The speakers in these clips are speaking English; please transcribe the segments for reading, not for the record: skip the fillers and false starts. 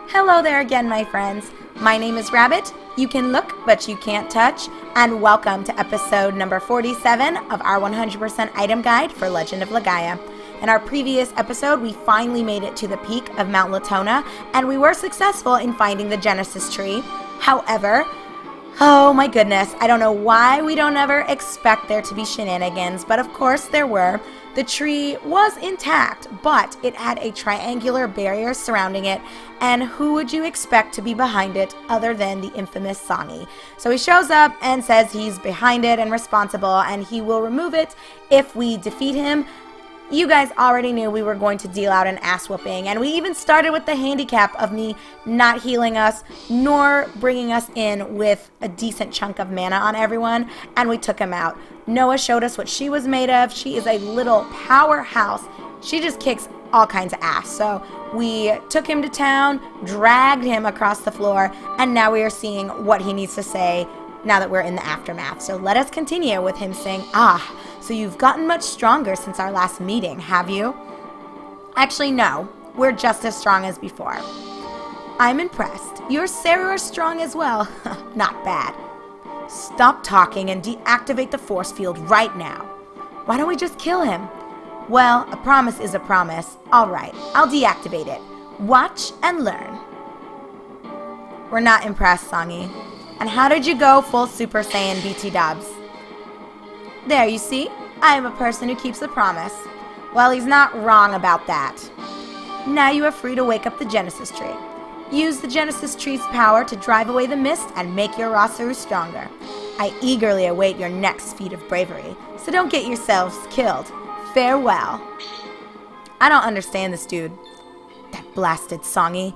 Hello there again, my friends. My name is Rabbit. You can look, but you can't touch. And welcome to episode number 47 of our 100% item guide for Legend of Legaia. In our previous episode, we finally made it to the peak of Mount Latona, and we were successful in finding the Genesis tree. However, oh my goodness, I don't know why we don't ever expect there to be shenanigans, but of course there were. The tree was intact, but it had a triangular barrier surrounding it, and who would you expect to be behind it other than the infamous Songi? So he shows up and says he's behind it and responsible, and he will remove it if we defeat him. You guys already knew we were going to deal out an ass whooping, and we even started with the handicap of me not healing us nor bringing us in with a decent chunk of mana on everyone, and we took him out. Noah showed us what she was made of. She is a little powerhouse. She just kicks all kinds of ass. So we took him to town, dragged him across the floor, and now we are seeing what he needs to say now that we're in the aftermath. So let us continue with him saying, so you've gotten much stronger since our last meeting, have you? Actually, no. We're just as strong as before. I'm impressed. You and Sarah are strong as well. Not bad. Stop talking and deactivate the force field right now. Why don't we just kill him? Well, a promise is a promise. All right, I'll deactivate it. Watch and learn. We're not impressed, Songi. And how did you go full Super Saiyan BT Dubs? There, you see? I am a person who keeps a promise. Well, he's not wrong about that. Now you are free to wake up the Genesis tree. Use the Genesis tree's power to drive away the mist and make your Rasaru stronger. I eagerly await your next feat of bravery, so don't get yourselves killed. Farewell. I don't understand this dude. That blasted Songi.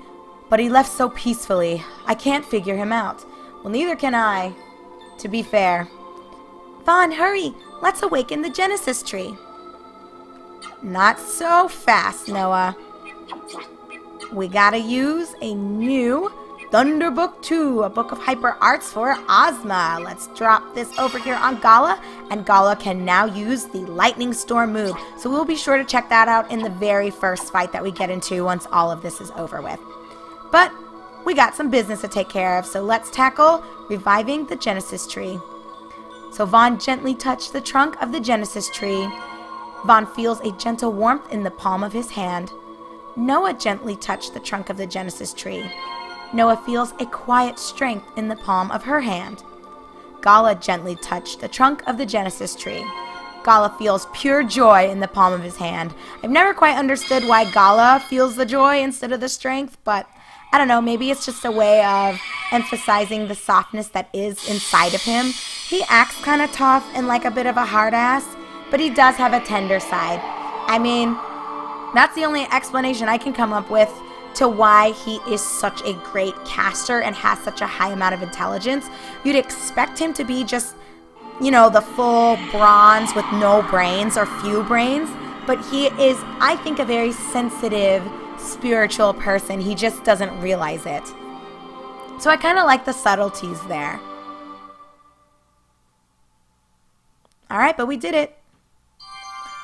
But he left so peacefully. I can't figure him out. Well, neither can I. To be fair. Vaughn, hurry! Let's awaken the Genesis tree. Not so fast, Noah. We gotta use a new Thunderbook 2, a book of hyper arts for Ozma. Let's drop this over here on Gala, and Gala can now use the Lightning Storm move. So we'll be sure to check that out in the very first fight that we get into once all of this is over with. But we got some business to take care of, so let's tackle reviving the Genesis tree. So Vaughn gently touched the trunk of the Genesis tree. Vaughn feels a gentle warmth in the palm of his hand. Noah gently touched the trunk of the Genesis tree. Noah feels a quiet strength in the palm of her hand. Gala gently touched the trunk of the Genesis tree. Gala feels pure joy in the palm of his hand. I've never quite understood why Gala feels the joy instead of the strength, but I don't know, maybe it's just a way of emphasizing the softness that is inside of him. He acts kind of tough and like a bit of a hard ass, but he does have a tender side. I mean, that's the only explanation I can come up with to why he is such a great caster and has such a high amount of intelligence. You'd expect him to be just, you know, the full bronze with no brains or few brains, but he is, I think, a very sensitive, spiritual person. He just doesn't realize it. So I kind of like the subtleties there. Alright, but we did it.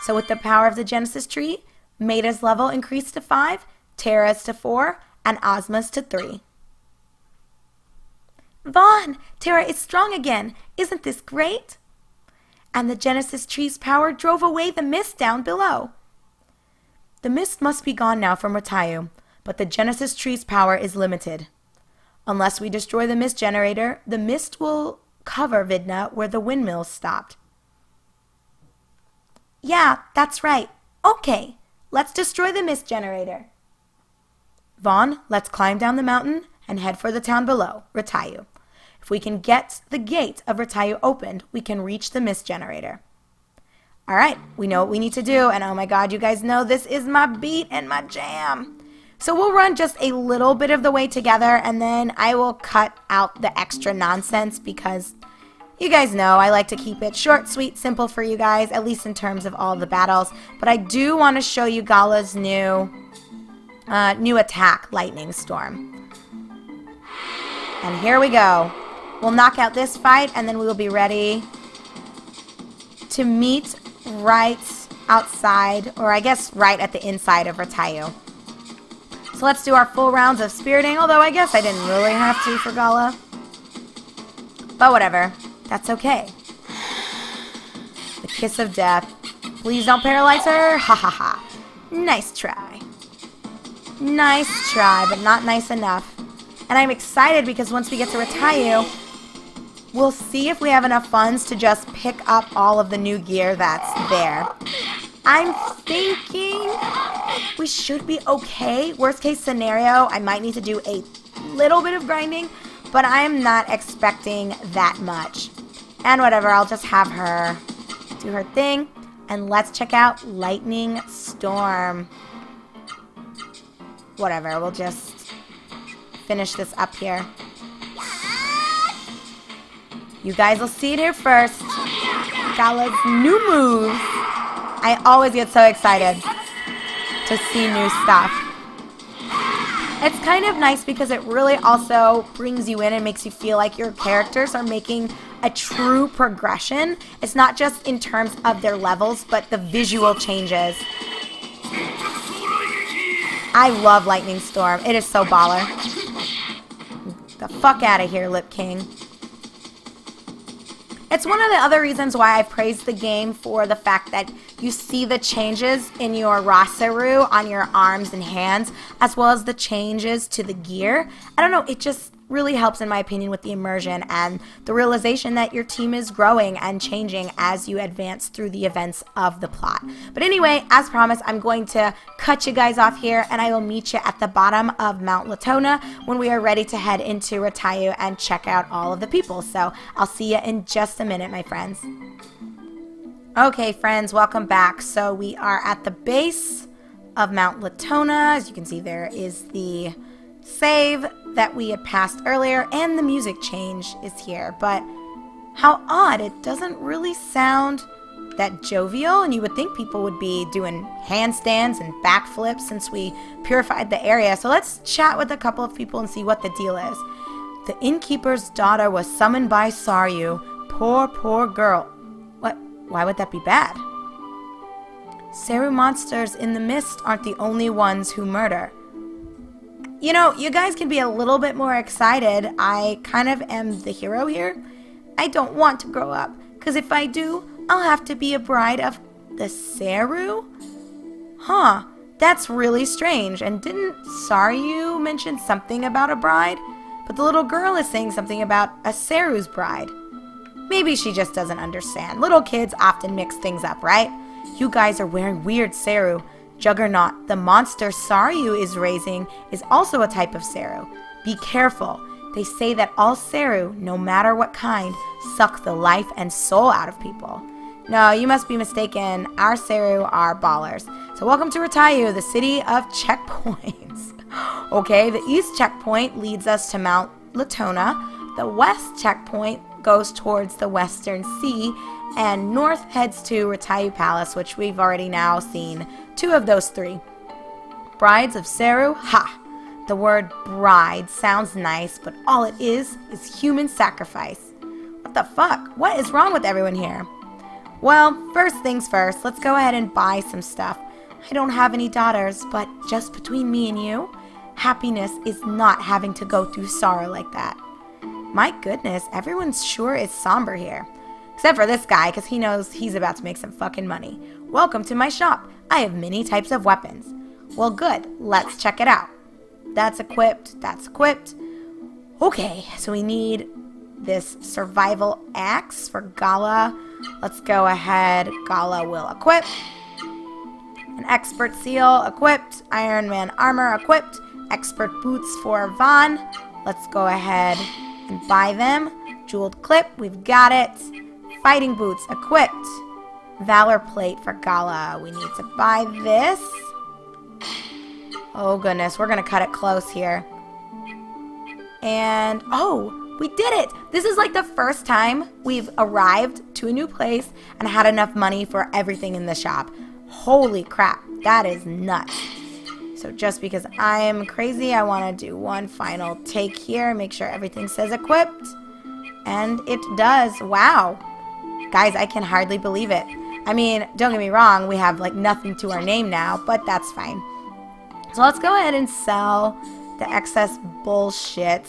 So with the power of the Genesis tree, Maida's level increased to 5, Terra's to 4, and Ozma's to 3. Vaughn, Terra is strong again. Isn't this great? And the Genesis tree's power drove away the mist down below. The mist must be gone now from Ratayu, but the Genesis tree's power is limited. Unless we destroy the mist generator, the mist will cover Vidna where the windmills stopped. Yeah, that's right. Okay, let's destroy the mist generator. Vaughn, let's climb down the mountain and head for the town below, Ratayu. If we can get the gate of Ratayu opened, we can reach the mist generator. Alright, we know what we need to do, and oh my god, you guys know this is my beat and my jam. So we'll run just a little bit of the way together, and then I will cut out the extra nonsense because you guys know I like to keep it short, sweet, simple for you guys, at least in terms of all the battles. But I do want to show you Gala's new attack, Lightning Storm. And here we go. We'll knock out this fight, and then we will be ready to meet right outside, or I guess right at the inside of Ratayu. So let's do our full rounds of spiriting, although I guess I didn't really have to for Gala. But whatever. That's okay. The kiss of death. Please don't paralyze her. Ha ha ha. Nice try. Nice try, but not nice enough. And I'm excited because once we get to Retayu, we'll see if we have enough funds to just pick up all of the new gear that's there. I'm thinking we should be okay. Worst case scenario, I might need to do a little bit of grinding, but I'm not expecting that much. And whatever, I'll just have her do her thing. And let's check out Lightning Storm. Whatever, we'll just finish this up here. You guys will see it here first. Gala's new moves. I always get so excited to see new stuff. It's kind of nice because it really also brings you in and makes you feel like your characters are making a true progression. It's not just in terms of their levels, but the visual changes. I love Lightning Storm. It is so baller. The fuck out of here, Lip King. It's one of the other reasons why I've praised the game for the fact that you see the changes in your Raseru on your arms and hands, as well as the changes to the gear. I don't know, it just really helps in my opinion with the immersion and the realization that your team is growing and changing as you advance through the events of the plot. But anyway, as promised, I'm going to cut you guys off here and I will meet you at the bottom of Mount Latona when we are ready to head into Retayu and check out all of the people. So I'll see you in just a minute, my friends. Okay, friends, welcome back. So we are at the base of Mount Latona. As you can see, there is the save that we had passed earlier, and the music change is here. But how odd, it doesn't really sound that jovial, and you would think people would be doing handstands and backflips since we purified the area. So let's chat with a couple of people and see what the deal is. The innkeeper's daughter was summoned by Saryu. Poor, poor girl. What? Why would that be bad? Seru monsters in the mist aren't the only ones who murder. You know, you guys can be a little bit more excited. I kind of am the hero here. I don't want to grow up, because if I do, I'll have to be a bride of the Seru? Huh, that's really strange. And didn't Saryu mention something about a bride? But the little girl is saying something about a Seru's bride. Maybe she just doesn't understand. Little kids often mix things up, right? You guys are wearing weird Seru. Juggernaut, the monster Saryu is raising, is also a type of Seru. Be careful. They say that all Seru, no matter what kind, suck the life and soul out of people. No, you must be mistaken. Our Seru are ballers. So welcome to Retayu, the city of checkpoints. Okay, the east checkpoint leads us to Mount Latona. The west checkpoint goes towards the Western Sea, and north heads to Retayu Palace, which we've already now seen 2 of those 3. Brides of Seru? Ha! The word bride sounds nice, but all it is human sacrifice. What the fuck? What is wrong with everyone here? Well, first things first, let's go ahead and buy some stuff. I don't have any daughters, but just between me and you, happiness is not having to go through sorrow like that. My goodness, everyone sure is somber here. Except for this guy, because he knows he's about to make some fucking money. Welcome to my shop. I have many types of weapons. Well, good. Let's check it out. That's equipped. That's equipped. Okay, so we need this survival axe for Gala. Let's go ahead. Gala will equip. An expert seal equipped. Iron Man armor equipped. Expert boots for Vaughn. Let's go ahead and buy them. Jeweled clip. We've got it. Fighting boots equipped. Valor plate for Gala. We need to buy this. Oh goodness, we're gonna cut it close here. And oh, we did it! This is like the first time we've arrived to a new place and had enough money for everything in the shop. Holy crap, that is nuts. So just because I am crazy, I want to do one final take here, make sure everything says equipped. And it does. Wow. Guys, I can hardly believe it. I mean, don't get me wrong, we have like nothing to our name now, but that's fine. So let's go ahead and sell the excess bullshit.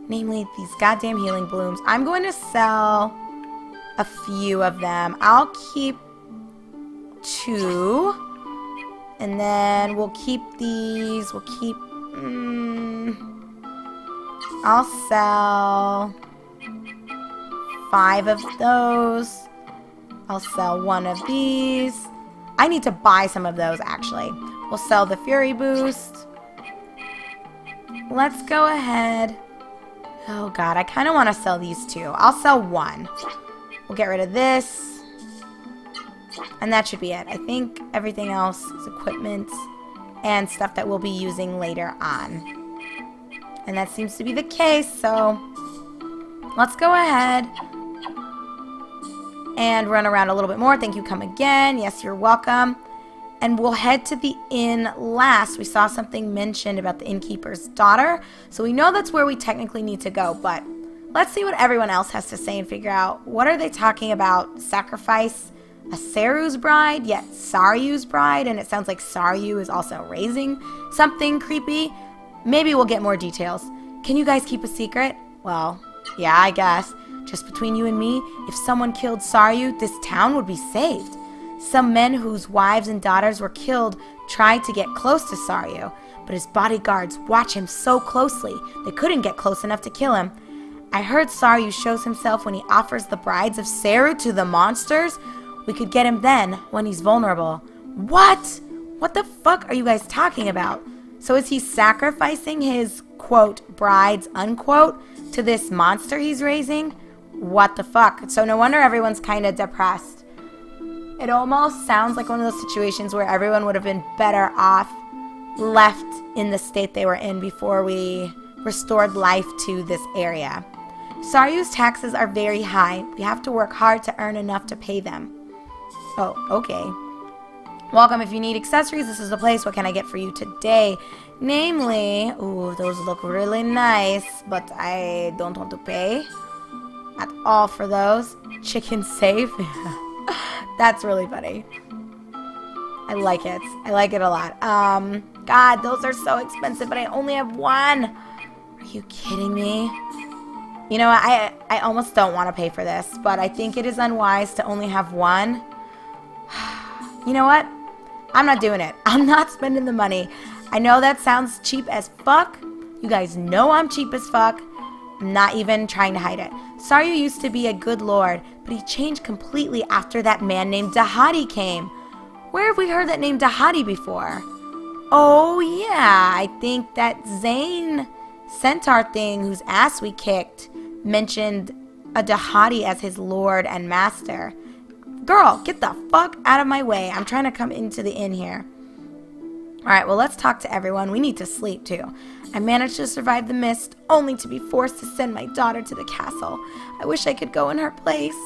Namely, these goddamn healing blooms. I'm going to sell a few of them. I'll keep 2. And then we'll keep these. We'll keep... I'll sell 5 of those. I'll sell 1 of these. I need to buy some of those, actually. We'll sell the Fury Boost. Let's go ahead. Oh, God. I kind of want to sell these 2. I'll sell 1. We'll get rid of this. And that should be it. I think everything else is equipment and stuff that we'll be using later on. And that seems to be the case, so let's go ahead and run around a little bit more. Thank you, come again. Yes, you're welcome. And we'll head to the inn last. We saw something mentioned about the innkeeper's daughter, so we know that's where we technically need to go, but let's see what everyone else has to say and figure out what are they talking about. Sacrifice a Seru's bride, yet Saryu's bride, and it sounds like Saryu is also raising something creepy. Maybe we'll get more details. Can you guys keep a secret? Well, yeah, I guess. Just between you and me, if someone killed Saryu, this town would be saved. Some men whose wives and daughters were killed tried to get close to Saryu, but his bodyguards watch him so closely they couldn't get close enough to kill him. I heard Saryu shows himself when he offers the brides of Seru to the monsters. We could get him then, when he's vulnerable. What? What the fuck are you guys talking about? So is he sacrificing his, quote, brides, unquote, to this monster he's raising? What the fuck? So no wonder everyone's kind of depressed. It almost sounds like one of those situations where everyone would have been better off left in the state they were in before we restored life to this area. Saryu's taxes are very high. We have to work hard to earn enough to pay them. Oh, okay. Welcome. If you need accessories, this is the place. What can I get for you today? Namely, ooh, those look really nice, but I don't want to pay at all for those. Chicken safe. That's really funny. I like it. I like it a lot. God, those are so expensive, but I only have 1. Are you kidding me? You know, I almost don't want to pay for this, but I think it is unwise to only have 1. You know what? I'm not doing it. I'm not spending the money. I know that sounds cheap as fuck. You guys know I'm cheap as fuck. I'm not even trying to hide it. Saryu used to be a good lord, but he changed completely after that man named Dahadi came. Where have we heard that name Dahadi before? Oh yeah, I think that Zane Centaur thing whose ass we kicked mentioned a Dahadi as his lord and master. Girl, get the fuck out of my way. I'm trying to come into the inn here. Alright, well, let's talk to everyone. We need to sleep, too. I managed to survive the mist, only to be forced to send my daughter to the castle. I wish I could go in her place.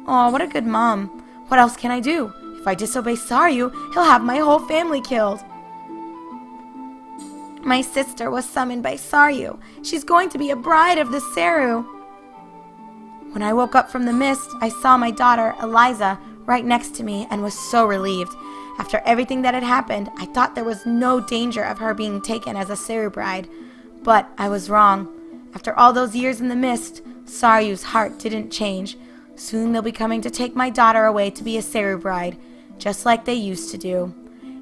Aw, what a good mom. What else can I do? If I disobey Saryu, he'll have my whole family killed. My sister was summoned by Saryu. She's going to be a bride of the Seru. When I woke up from the mist, I saw my daughter, Eliza, right next to me and was so relieved. After everything that had happened, I thought there was no danger of her being taken as a Seru bride. But I was wrong. After all those years in the mist, Saryu's heart didn't change. Soon they'll be coming to take my daughter away to be a Seru bride, just like they used to do.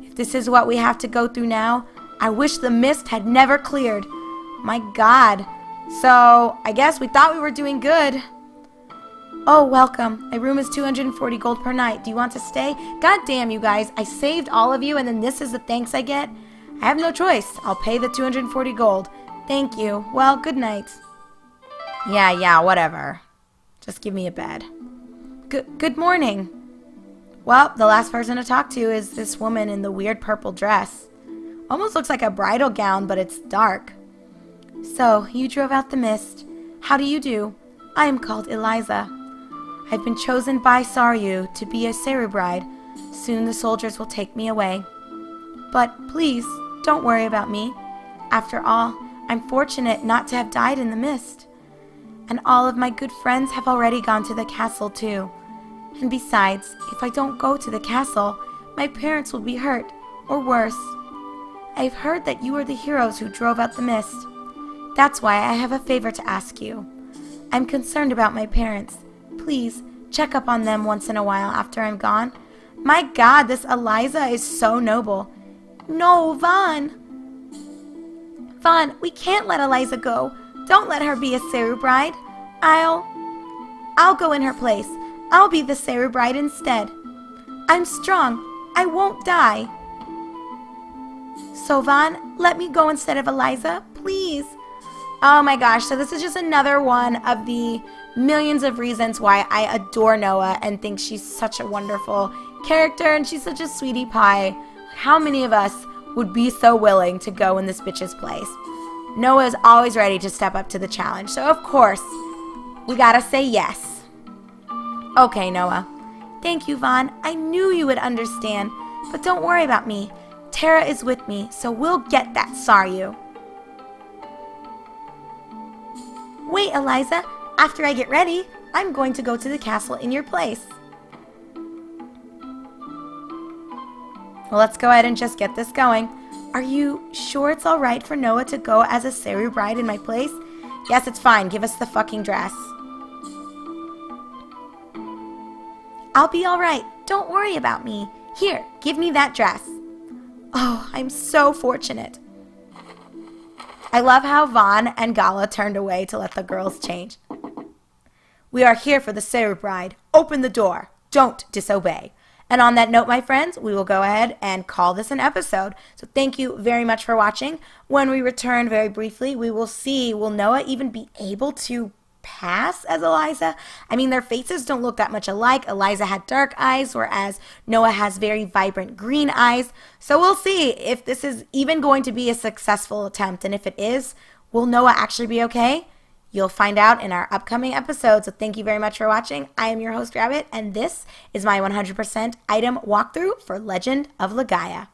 If this is what we have to go through now, I wish the mist had never cleared. My God. So, I guess we thought we were doing good. Oh, welcome. My room is 240 gold per night. Do you want to stay? God damn, you guys. I saved all of you, and then this is the thanks I get? I have no choice. I'll pay the 240 gold. Thank you. Well, good night. Yeah, whatever. Just give me a bed. Good morning. Well, the last person to talk to is this woman in the weird purple dress. Almost looks like a bridal gown, but it's dark. So, you drove out the mist. How do you do? I am called Eliza. I've been chosen by Saryu to be a Seru bride. Soon the soldiers will take me away. But please, don't worry about me. After all, I'm fortunate not to have died in the mist. And all of my good friends have already gone to the castle too. And besides, if I don't go to the castle, my parents will be hurt, or worse. I've heard that you are the heroes who drove out the mist. That's why I have a favor to ask you. I'm concerned about my parents. Please, check up on them once in a while after I'm gone. My God, this Eliza is so noble. No, Vaughn. Vaughn, we can't let Eliza go. Don't let her be a Seru bride. I'll go in her place. I'll be the Seru bride instead. I'm strong. I won't die. So Vaughn, let me go instead of Eliza, please. Oh my gosh, so this is just another one of the millions of reasons why I adore Noah and think she's such a wonderful character and she's such a sweetie pie. How many of us would be so willing to go in this bitch's place? Noah is always ready to step up to the challenge, so of course, we gotta say yes. Okay, Noah. Thank you, Vaughn. I knew you would understand, but don't worry about me. Tara is with me, so we'll get that Saryu. Wait, Eliza. After I get ready, I'm going to go to the castle in your place. Well, let's go ahead and just get this going. Are you sure it's alright for Noah to go as a Seru bride in my place? Yes, it's fine. Give us the fucking dress. I'll be alright. Don't worry about me. Here, give me that dress. Oh, I'm so fortunate. I love how Vaughn and Gala turned away to let the girls change. We are here for the Seru bride. Open the door. Don't disobey. And on that note, my friends, we will go ahead and call this an episode. So thank you very much for watching. When we return very briefly, we will see, will Noah even be able to pass as Eliza? I mean, their faces don't look that much alike. Eliza had dark eyes, whereas Noah has very vibrant green eyes. So we'll see if this is even going to be a successful attempt. And if it is, will Noah actually be okay? You'll find out in our upcoming episode. So thank you very much for watching. I am your host, Rabbit, and this is my 100% item walkthrough for Legend of Legaia.